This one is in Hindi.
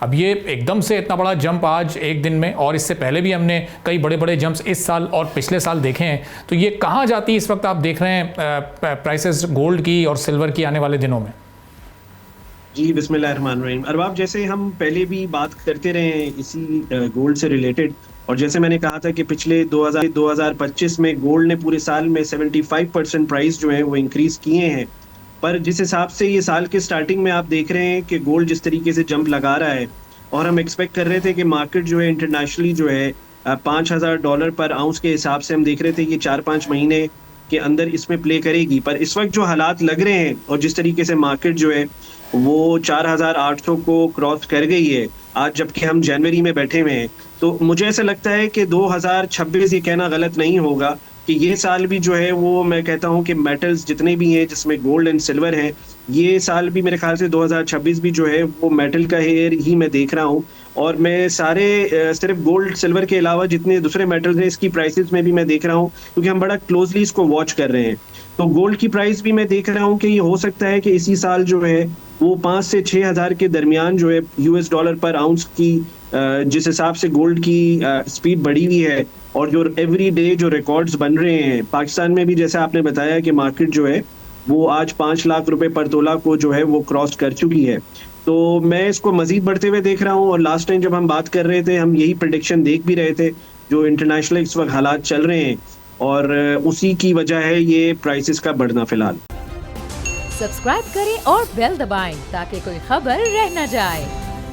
अब ये एकदम से इतना बड़ा जंप आज एक दिन में, और इससे पहले भी हमने कई बड़े बड़े जंप्स इस साल और पिछले साल देखे हैं, तो ये कहाँ जाती है इस वक्त आप देख रहे हैं प्राइसेस गोल्ड की और सिल्वर की आने वाले दिनों में? जी बिस्मिल्लाहिर्रहमानिर्रहीम। अरबाब, जैसे हम पहले भी बात करते रहे हैं इसी गोल्ड से रिलेटेड, और जैसे मैंने कहा था कि पिछले 2025 में गोल्ड ने पूरे साल में 75% प्राइस जो है वो इंक्रीज किए हैं। पर जिस हिसाब से ये साल के स्टार्टिंग में आप देख रहे हैं कि गोल्ड जिस तरीके से जंप लगा रहा है, और हम एक्सपेक्ट कर रहे थे कि मार्केट जो है इंटरनेशनली जो है $5,000 पर आउंस के हिसाब से हम देख रहे थे कि 4-5 महीने के अंदर इसमें प्ले करेगी। पर इस वक्त जो हालात लग रहे हैं और जिस तरीके से मार्केट जो है वो 4,800 को क्रॉस कर गई है आज, जबकि हम जनवरी में बैठे हुए हैं, तो मुझे ऐसा लगता है कि 2026 ये कहना गलत नहीं होगा कि ये साल भी जो है वो, मैं कहता हूँ कि मेटल्स जितने भी हैं जिसमें गोल्ड एंड सिल्वर है, ये साल भी मेरे ख्याल से 2026 भी जो है वो मेटल का हेयर ही मैं देख रहा हूँ। और मैं सारे सिर्फ गोल्ड सिल्वर के अलावा जितने दूसरे मेटल्स हैं इसकी प्राइसेस में भी मैं देख रहा हूँ, क्योंकि हम बड़ा क्लोजली इसको वॉच कर रहे हैं। तो गोल्ड की प्राइस भी मैं देख रहा हूँ कि ये हो सकता है कि इसी साल जो है वो 5 से 6,000 के दरमियान जो है यूएस डॉलर पर आउंस की, जिस हिसाब से गोल्ड की स्पीड बढ़ी हुई है और जो एवरी डे जो रिकॉर्ड्स बन रहे हैं पाकिस्तान में भी, जैसे आपने बताया कि मार्केट जो है वो आज 5 लाख रुपए पर तोला को जो है वो क्रॉस कर चुकी है। तो मैं इसको मजीद बढ़ते हुए देख रहा हूँ, और लास्ट टाइम जब हम बात कर रहे थे हम यही प्रेडिक्शन देख भी रहे थे जो इंटरनेशनल इस वक्त हालात चल रहे हैं, और उसी की वजह है ये प्राइसेस का बढ़ना फिलहाल। सब्सक्राइब करें और बेल दबाएं ताकि कोई खबर रह न जाए।